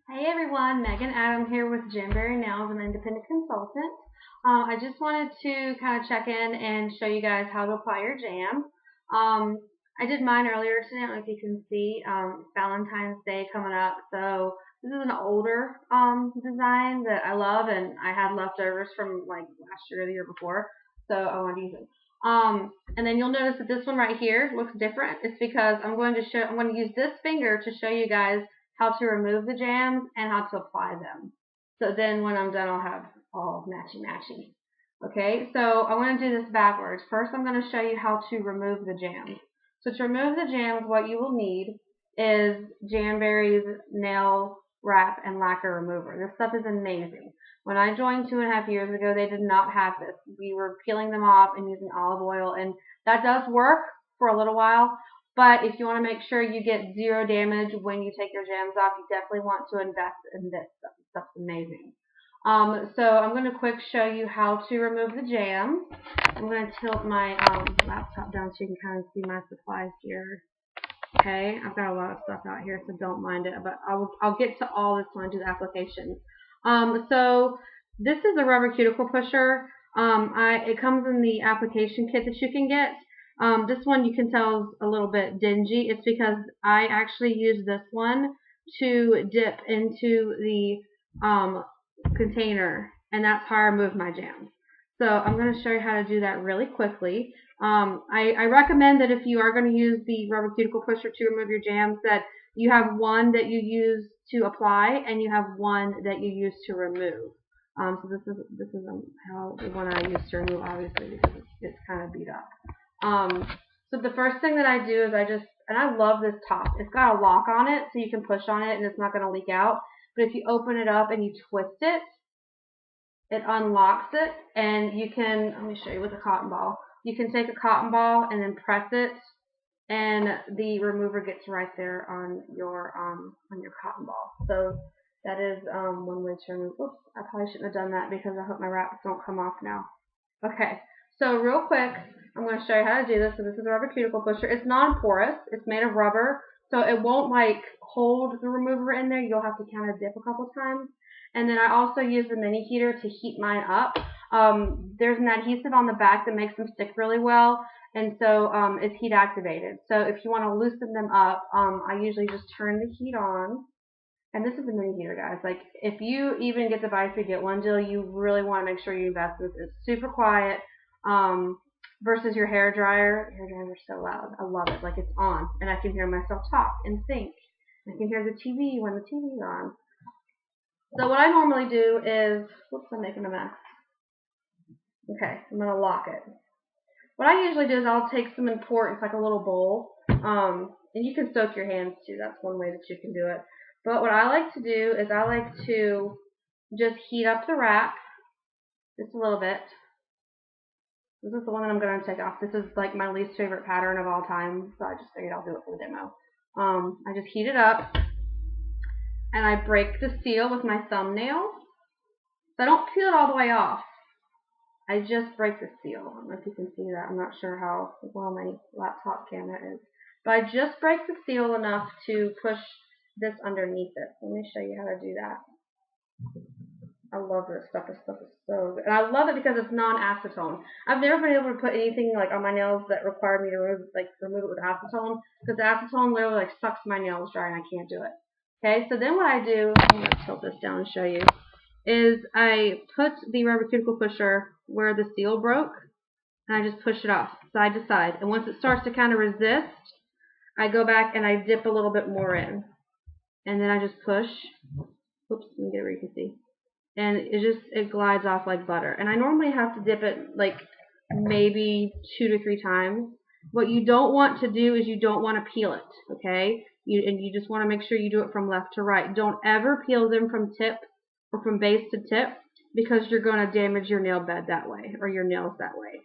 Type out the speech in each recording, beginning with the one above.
Hey everyone, Megan Adam here with Jamberry now as an independent consultant. I just wanted to kind of check in and show you guys how to apply your jam. I did mine earlier today. I don't know if you can see Valentine's Day coming up. So this is an older design that I love, and I had leftovers from like last year or the year before, so I wanted to use it. And then you'll notice that this one right here looks different. It's because I'm going to use this finger to show you guys how to remove the jams and how to apply them. So then when I'm done, I'll have all matchy. Okay, so I want to do this backwards. First, I'm going to show you how to remove the jams. So to remove the jams, what you will need is Jamberry's nail wrap and lacquer remover. This stuff is amazing. When I joined 2.5 years ago, they did not have this. We were peeling them off and using olive oil, and that does work for a little while. But if you want to make sure you get zero damage when you take your jams off, you definitely want to invest in this stuff. This stuff's amazing. So I'm going to quick show you how to remove the jam. I'm going to tilt my laptop down so you can kind of see my supplies here. Okay, I've got a lot of stuff out here, so don't mind it. But I'll get to all this when I do the application. So this is a rubber cuticle pusher. It comes in the application kit that you can get. This one you can tell is a little bit dingy. It's because I actually use this one to dip into the container, and that's how I remove my jams. So I'm going to show you how to do that really quickly. I recommend that if you are going to use the rubber cuticle pusher to remove your jams, that you have one that you use to apply and you have one that you use to remove. So this is how the one I use to remove, obviously, because it's kind of beat up. So the first thing that I do is and I love this top. It's got a lock on it, so you can push on it and it's not going to leak out. But if you open it up and you twist it, it unlocks it, and you can, let me show you with a cotton ball. You can take a cotton ball and then press it, and the remover gets right there on your cotton ball. So that is one way to remove. Oops, I probably shouldn't have done that because I hope my wraps don't come off now. Okay, so real quick, I'm going to show you how to do this. So this is a rubber cuticle pusher. It's non-porous. It's made of rubber, so it won't like hold the remover in there. You'll have to kind of dip a couple times. And then I also use the mini heater to heat mine up. There's an adhesive on the back that makes them stick really well, and so it's heat activated. So if you want to loosen them up, I usually just turn the heat on. And this is a mini heater, guys. Like, if you even get the buy three get one deal, you really want to make sure you invest in this. It's super quiet. Versus your hair dryer. Hair dryers are so loud. I love it. Like, it's on, and I can hear myself talk and think. I can hear the TV when the TV's on. So what I normally do is, whoops, I'm making a mess. Okay, I'm going to lock it. What I usually do is I'll take some important, like a little bowl, and you can soak your hands too. That's one way that you can do it. But what I like to do is I like to just heat up the wrap just a little bit. This is the one that I'm going to take off. This is like my least favorite pattern of all time, so I just figured I'll do it for the demo. I just heat it up, and I break the seal with my thumbnail. So I don't peel it all the way off. I just break the seal. I don't know if you can see that. I'm not sure how well my laptop camera is. But I just break the seal enough to push this underneath it. Let me show you how to do that. I love this stuff. This stuff is so good. And I love it because it's non-acetone. I've never been able to put anything like on my nails that required me to remove it with acetone, because the acetone literally like sucks my nails dry and I can't do it. Okay, so then what I do, I'm going to tilt this down and show you, is I put the rubber cuticle pusher where the seal broke, and I just push it off side to side. And once it starts to kind of resist, I go back and I dip a little bit more in. And then I just push. Oops, let me get it where you can see. And it glides off like butter. And I normally have to dip it like maybe 2 to 3 times. What you don't want to do is you don't want to peel it, okay? You just want to make sure you do it from left to right. Don't ever peel them from tip or from base to tip, because you're going to damage your nail bed that way, or your nails that way.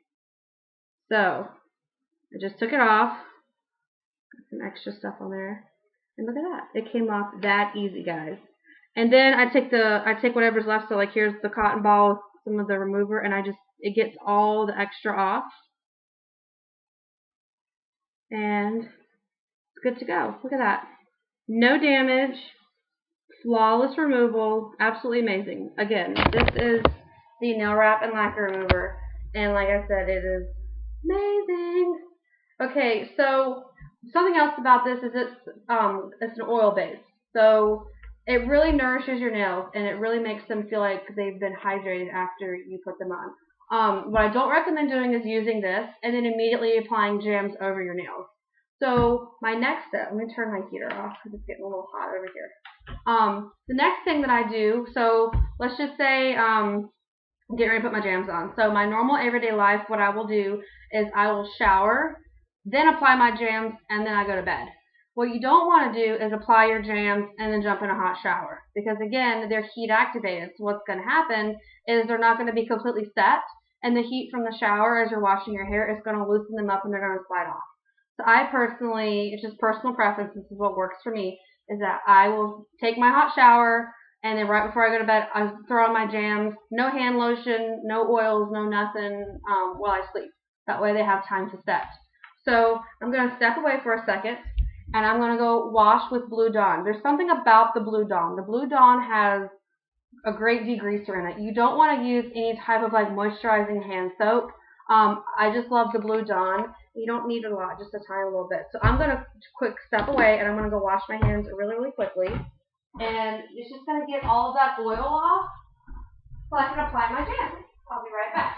So I just took it off. Got some extra stuff on there. And look at that. It came off that easy, guys. And then I take whatever's left. So like here's the cotton ball, some of the remover, and it gets all the extra off. And it's good to go. Look at that. No damage. flawless removal, absolutely amazing. Again, this is the nail wrap and lacquer remover, and like I said, it is amazing. Okay, so something else about this is it's an oil base, so it really nourishes your nails and it really makes them feel like they've been hydrated after you put them on. What I don't recommend doing is using this and then immediately applying jams over your nails. So my next step, let me turn my heater off because it's getting a little hot over here. The next thing that I do, so let's just say get ready to put my jams on. So my normal everyday life, what I will do is I will shower, then apply my jams, and then I go to bed. What you don't want to do is apply your jams and then jump in a hot shower, because again, they're heat activated. So what's going to happen is they're not going to be completely set, and the heat from the shower as you're washing your hair is going to loosen them up and they're going to slide off. So I personally, it's just personal preference, this is what works for me, is that I will take my hot shower, and then right before I go to bed, I throw on my jams, no hand lotion, no oils, no nothing, while I sleep. That way they have time to set. So I'm going to step away for a second, and I'm going to go wash with Blue Dawn. There's something about the Blue Dawn. The Blue Dawn has a great degreaser in it. You don't want to use any type of like moisturizing hand soap. I just love the Blue Dawn. You don't need a lot, just a tiny little bit. So I'm going to quick step away, and I'm going to go wash my hands really, really quickly. And it's just going to get all of that oil off so I can apply my jam. I'll be right back.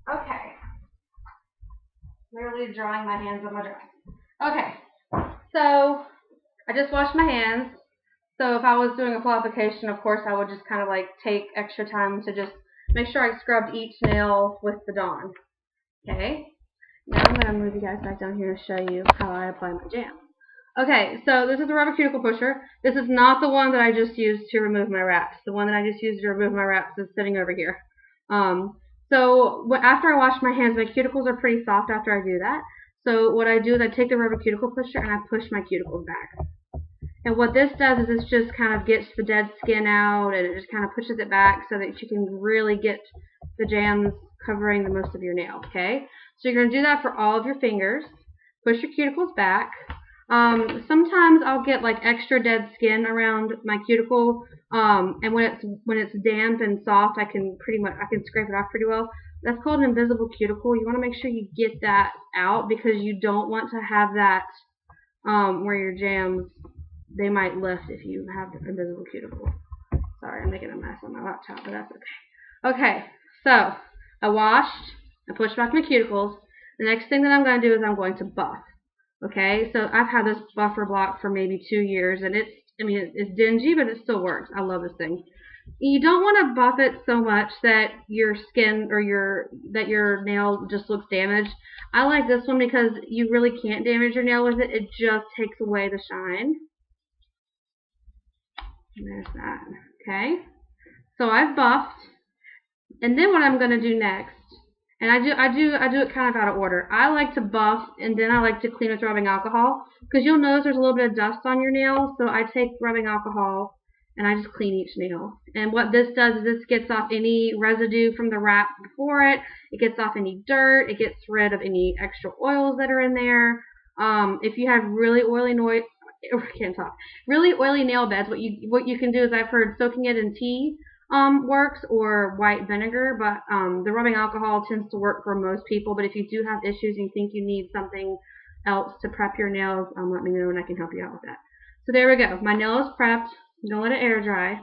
Okay. Literally drying my hands on my dress. Okay. So I just washed my hands. So if I was doing a full application, of course, I would just kind of like take extra time to just make sure I scrubbed each nail with the Dawn. Okay. Now I'm going to move you guys back down here to show you how I apply my jam. Okay, so this is the rubber cuticle pusher. This is not the one that I just used to remove my wraps. The one that I just used to remove my wraps is sitting over here. So after I wash my hands, my cuticles are pretty soft after I do that. So what I do is I take the rubber cuticle pusher and I push my cuticles back. And what this does is it just kind of gets the dead skin out, and it just kind of pushes it back so that you can really get the jams covering the most of your nail, okay? So you're going to do that for all of your fingers. Push your cuticles back. Sometimes I'll get like extra dead skin around my cuticle, and when it's damp and soft, I can scrape it off pretty well. That's called an invisible cuticle. You want to make sure you get that out because you don't want to have that where your jams, they might lift if you have the invisible cuticle. Sorry, I'm making a mess on my laptop, but that's okay. Okay, so I washed, I pushed back my cuticles. The next thing that I'm going to do is I'm going to buff. Okay, so I've had this buffer block for maybe 2 years, and it's dingy, but it still works. I love this thing. You don't want to buff it so much that your skin or your nail just looks damaged. I like this one because you really can't damage your nail with it. It just takes away the shine. And there's that. Okay, so I've buffed, and then what I'm going to do next. And I do it kind of out of order. I like to buff, and then I like to clean with rubbing alcohol, because you'll notice there's a little bit of dust on your nails. So I take rubbing alcohol and I just clean each nail. And what this does is this gets off any residue from the wrap before it. It gets off any dirt. It gets rid of any extra oils that are in there. If you have really oily really oily nail beds, what you can do is, I've heard soaking it in tea works, or white vinegar, but the rubbing alcohol tends to work for most people. But if you do have issues and you think you need something else to prep your nails, let me know and I can help you out with that. So there we go. My nail is prepped. I'm going to let it air dry.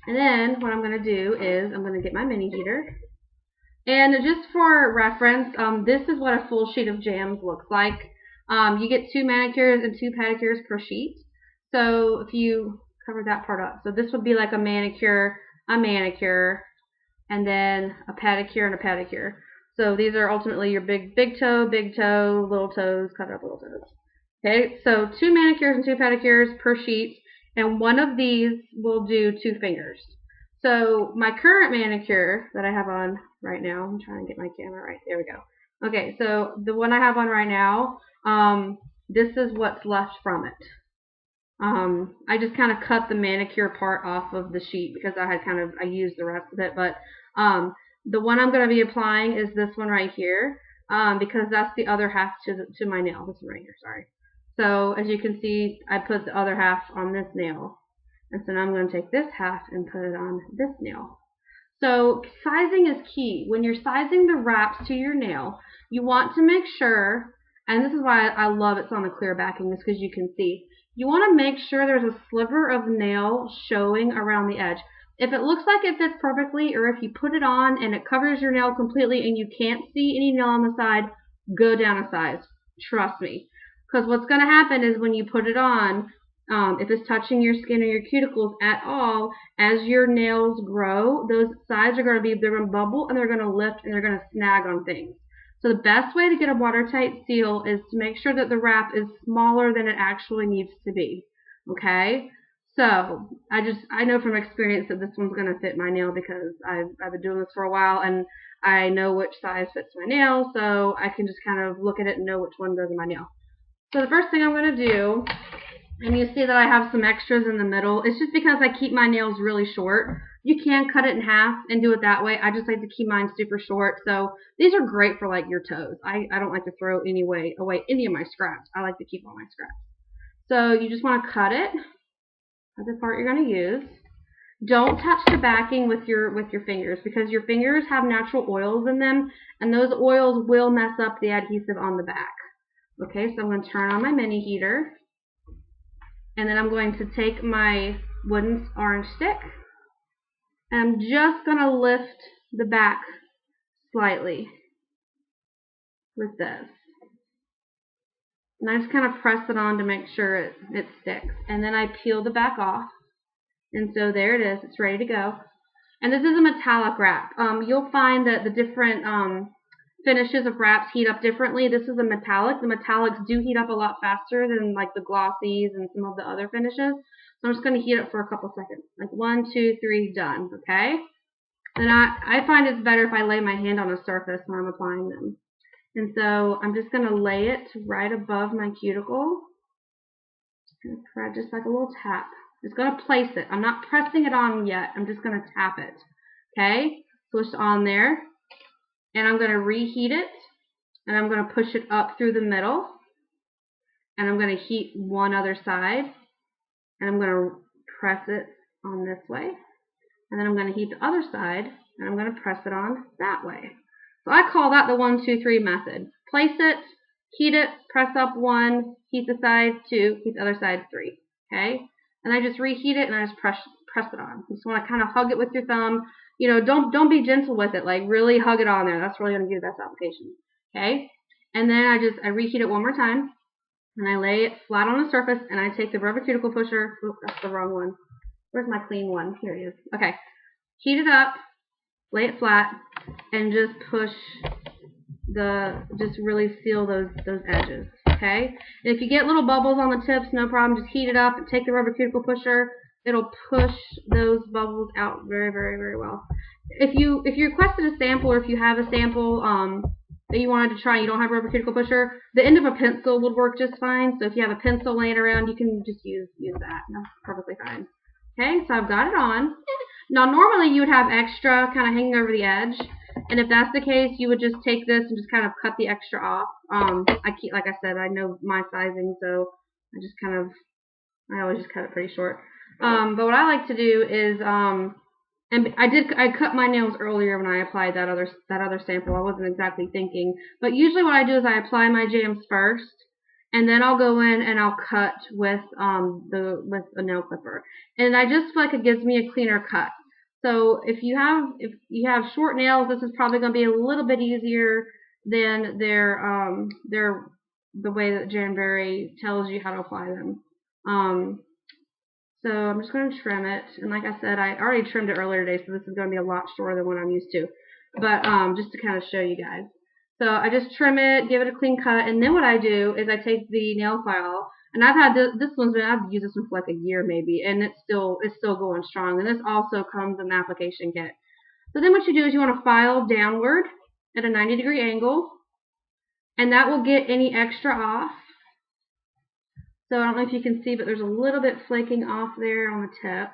And then what I'm going to do is I'm going to get my mini heater. And just for reference, this is what a full sheet of jams looks like. You get 2 manicures and 2 pedicures per sheet. So if you cover that part up. So this would be like a manicure, and then a pedicure and a pedicure. So these are ultimately your big toe, little toes, cover up little toes. Okay, so 2 manicures and 2 pedicures per sheet, and one of these will do 2 fingers. So my current manicure that I have on right now, I'm trying to get my camera right. There we go. Okay, so the one I have on right now, this is what's left from it. I just kind of cut the manicure part off of the sheet because I used the rest of it, but The one I'm going to be applying is this one right here, because that's the other half to my nail. This one right here, sorry. So as you can see, I put the other half on this nail. And so now I'm going to take this half and put it on this nail. So sizing is key. When you're sizing the wraps to your nail, you want to make sure, and this is why I love it's on the clear backing, is because you can see. You want to make sure there's a sliver of nail showing around the edge. If it looks like it fits perfectly, or if you put it on and it covers your nail completely and you can't see any nail on the side, go down a size. Trust me. Because what's going to happen is when you put it on, if it's touching your skin or your cuticles at all, as your nails grow, those sides are going to bubble and they're going to lift and they're going to snag on things. So the best way to get a watertight seal is to make sure that the wrap is smaller than it actually needs to be. Okay? So I know from experience that this one's going to fit my nail because I've been doing this for a while and I know which size fits my nail, so I can just kind of look at it and know which one goes in my nail. So the first thing I'm going to do, and you see that I have some extras in the middle, it's just because I keep my nails really short. You can cut it in half and do it that way. I just like to keep mine super short. So these are great for like your toes. I don't like to throw away any of my scraps. I like to keep all my scraps. So you just want to cut it. That's the part you're going to use. Don't touch the backing with your fingers because your fingers have natural oils in them, and those oils will mess up the adhesive on the back. Okay, so I'm going to turn on my mini heater, and then I'm going to take my wooden orange stick, and I'm just going to lift the back slightly with this. And I just kind of press it on to make sure it sticks. And then I peel the back off. And so there it is. It's ready to go. And this is a metallic wrap. You'll find that the different finishes of wraps heat up differently. This is a metallic. The metallics do heat up a lot faster than like the glossies and some of the other finishes. So I'm just going to heat it for a couple seconds. Like 1, 2, 3, done. Okay? And I find it's better if I lay my hand on a surface when I'm applying them. And so I'm just going to lay it right above my cuticle. Just like a little tap. Just going to place it. I'm not pressing it on yet. I'm just going to tap it. Okay? So it's on there. And I'm going to reheat it. And I'm going to push it up through the middle. And I'm going to heat one other side. And I'm going to press it on this way. And then I'm going to heat the other side. And I'm going to press it on that way. So I call that the 1, 2, 3 method. Place it, heat it, press up 1, heat the side 2, heat the other side 3. Okay? And I just reheat it and I just press it on. You just want to kind of hug it with your thumb. You know, don't be gentle with it. Like really hug it on there. That's really going to give the best application. Okay? And then I reheat it one more time. And I lay it flat on the surface and I take the rubber cuticle pusher. Oops, that's the wrong one. Where's my clean one? Here it is. Okay. Heat it up. Lay it flat and just push just really seal those edges, okay? And if you get little bubbles on the tips, no problem, just heat it up and take the rubber cuticle pusher. It'll push those bubbles out very, very, very well. If you requested a sample, or if you have a sample that you wanted to try and you don't have a rubber cuticle pusher, the end of a pencil would work just fine. So if you have a pencil laying around, you can just use that. That's perfectly fine. Okay, so I've got it on. Now, normally you would have extra kind of hanging over the edge, and if that's the case, you would just take this and just kind of cut the extra off. Like I said, I know my sizing, so I always just cut it pretty short. But what I like to do is, and I cut my nails earlier when I applied that other sample. I wasn't exactly thinking, but usually what I do is I apply my jams first. And then I'll go in and I'll cut with a nail clipper, and I just feel like it gives me a cleaner cut. So if you have short nails, this is probably going to be a little bit easier than the way that Jamberry tells you how to apply them. So I'm just going to trim it, and like I said, I already trimmed it earlier today, so this is going to be a lot shorter than what I'm used to. But just to kind of show you guys. So I just trim it, give it a clean cut, and then what I do is I take the nail file, and I've had I've used this one for like a year maybe, and it's still going strong. And this also comes in the application kit. So then what you do is you want to file downward at a 90-degree angle, and that will get any extra off. So I don't know if you can see, but there's a little bit flaking off there on the tip.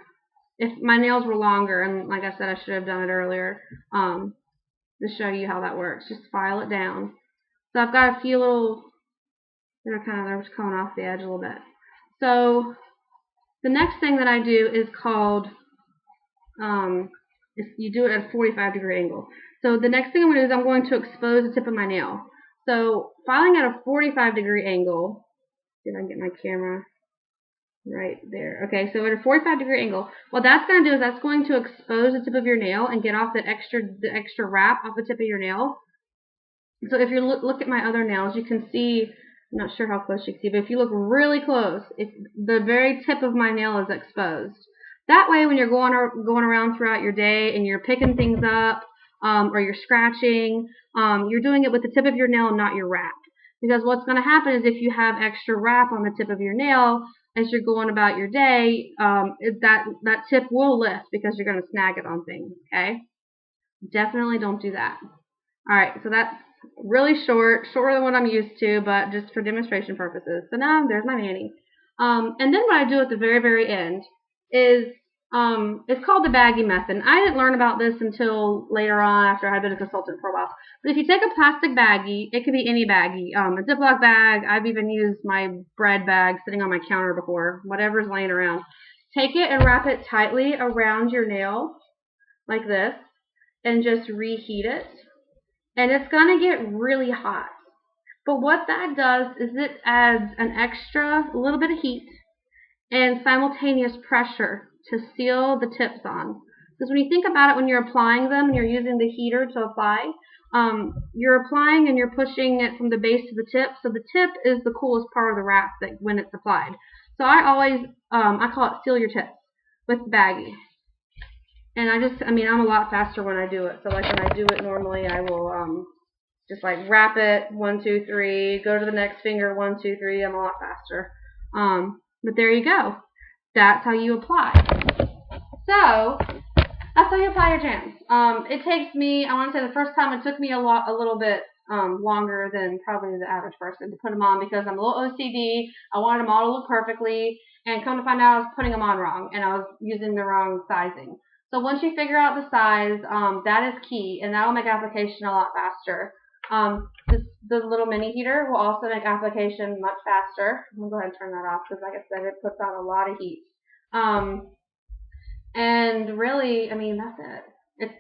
if my nails were longer, and like I said, I should have done it earlier, to show you how that works. Just file it down. So I've got a few little, they're just coming off the edge a little bit. So the next thing that I do is called, you do it at a 45-degree angle. So the next thing I'm going to do is I'm going to expose the tip of my nail. So filing at a 45-degree angle, see if I can get my camera right there. Okay, so at a 45-degree angle, what that's going to do is that's going to expose the tip of your nail and get off the extra wrap off the tip of your nail. So if you look at my other nails, you can see, I'm not sure how close you can see, but if you look really close, the very tip of my nail is exposed. That way, when you're going around throughout your day and you're picking things up, or you're scratching, you're doing it with the tip of your nail and not your wrap. Because what's going to happen is if you have extra wrap on the tip of your nail as you're going about your day, that tip will lift because you're going to snag it on things. Okay, definitely don't do that. All right, so that's really shorter than what I'm used to, but just for demonstration purposes. So now there's my mani. And then what I do at the very, very end is, it's called the baggie method. I didn't learn about this until later on after I'd been a consultant for a while. But if you take a plastic baggie, it could be any baggie, a Ziploc bag, I've even used my bread bag sitting on my counter before, whatever's laying around. Take it and wrap it tightly around your nail, like this, and just reheat it. And it's going to get really hot. But what that does is it adds an extra little bit of heat and simultaneous pressure to seal the tips on. Because when you think about it, when you're applying them and you're using the heater to apply, you're applying and you're pushing it from the base to the tip. So the tip is the coolest part of the wrap when it's applied. So I always, I call it seal your tips with baggie. And I'm a lot faster when I do it. So like when I do it normally, I will just like wrap it, 1, 2, 3, go to the next finger, 1, 2, 3. I'm a lot faster. But there you go. That's how you apply. So that's how you apply your jams. It takes me, I want to say the first time it took me a little bit longer than probably the average person to put them on because I'm a little OCD. I wanted them all to look perfectly, and come to find out I was putting them on wrong and I was using the wrong sizing. So once you figure out the size, that is key, and that will make application a lot faster. The little mini heater will also make application much faster. I'm going to go ahead and turn that off because, like I said, it puts out a lot of heat. And really, that's it.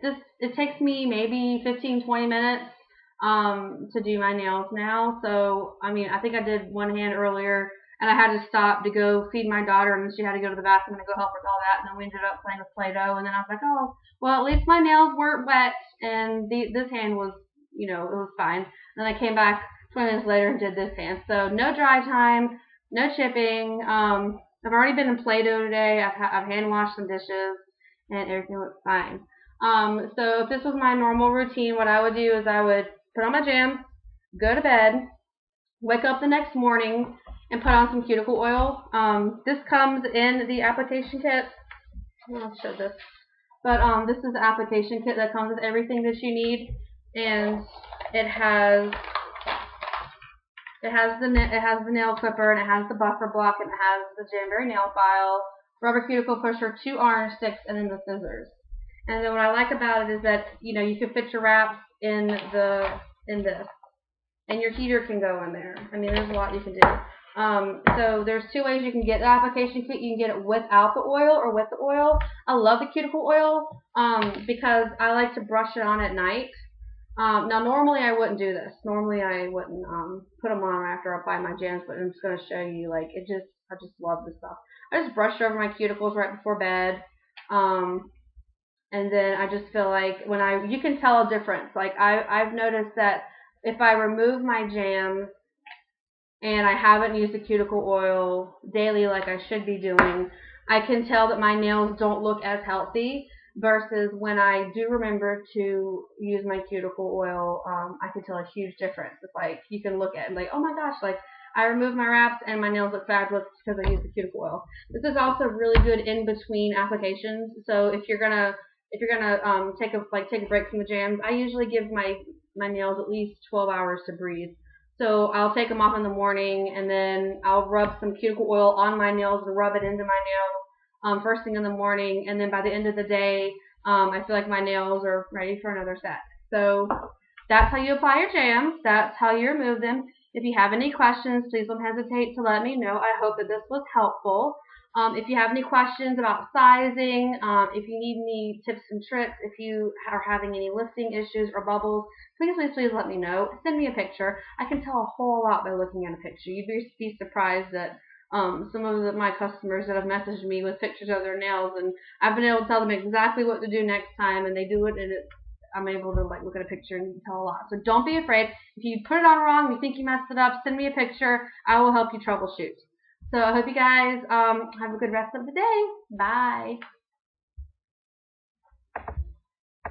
It takes me maybe 15-20 minutes to do my nails now. So, I think I did one hand earlier, and I had to stop to go feed my daughter, and then she had to go to the bathroom and go help with all that, and then we ended up playing with Play-Doh, and then I was like, oh, well, at least my nails weren't wet, and this hand was, it was fine. And then I came back 20 minutes later and did this hand. So no dry time, no chipping. I've already been in Play-Doh today. I've hand washed some dishes, and everything looks fine. So if this was my normal routine, what I would do is I would put on my jams, go to bed, wake up the next morning, and put on some cuticle oil. This comes in the application kit. I'll show this. But this is the application kit that comes with everything that you need, and it has the nail clipper, and it has the buffer block, and it has the Jamberry nail file, rubber cuticle pusher, 2 orange sticks, and then the scissors. And then what I like about it is that you can fit your wraps in this, and your heater can go in there. There's a lot you can do. So there's 2 ways you can get the application kit. You can get it without the oil or with the oil. I love the cuticle oil because I like to brush it on at night. Now normally I wouldn't do this. Normally I wouldn't put them on after I apply my jams, but I'm just going to show you, I just love this stuff. I just brush over my cuticles right before bed. And then I just feel like you can tell a difference. I've noticed that if I remove my jams and I haven't used the cuticle oil daily like I should be doing, I can tell that my nails don't look as healthy versus when I do remember to use my cuticle oil, I can tell a huge difference. It's you can look at it and oh my gosh, I removed my wraps and my nails look fabulous because I used the cuticle oil. This is also really good in between applications. So if you're gonna take a break from the jams, I usually give my nails at least 12 hours to breathe. So I'll take them off in the morning, and then I'll rub some cuticle oil on my nails and rub it into my nails. first thing in the morning, and then by the end of the day, I feel like my nails are ready for another set. So that's how you apply your jams. That's how you remove them. If you have any questions, please don't hesitate to let me know. I hope that this was helpful. If you have any questions about sizing, if you need any tips and tricks, if you are having any lifting issues or bubbles, please let me know. Send me a picture. I can tell a whole lot by looking at a picture. You'd be surprised that some of my customers that have messaged me with pictures of their nails, and I've been able to tell them exactly what to do next time, and they do it, and I'm able to like look at a picture and tell a lot. So don't be afraid. If you put it on wrong, you think you messed it up, send me a picture. I will help you troubleshoot. So I hope you guys have a good rest of the day. Bye.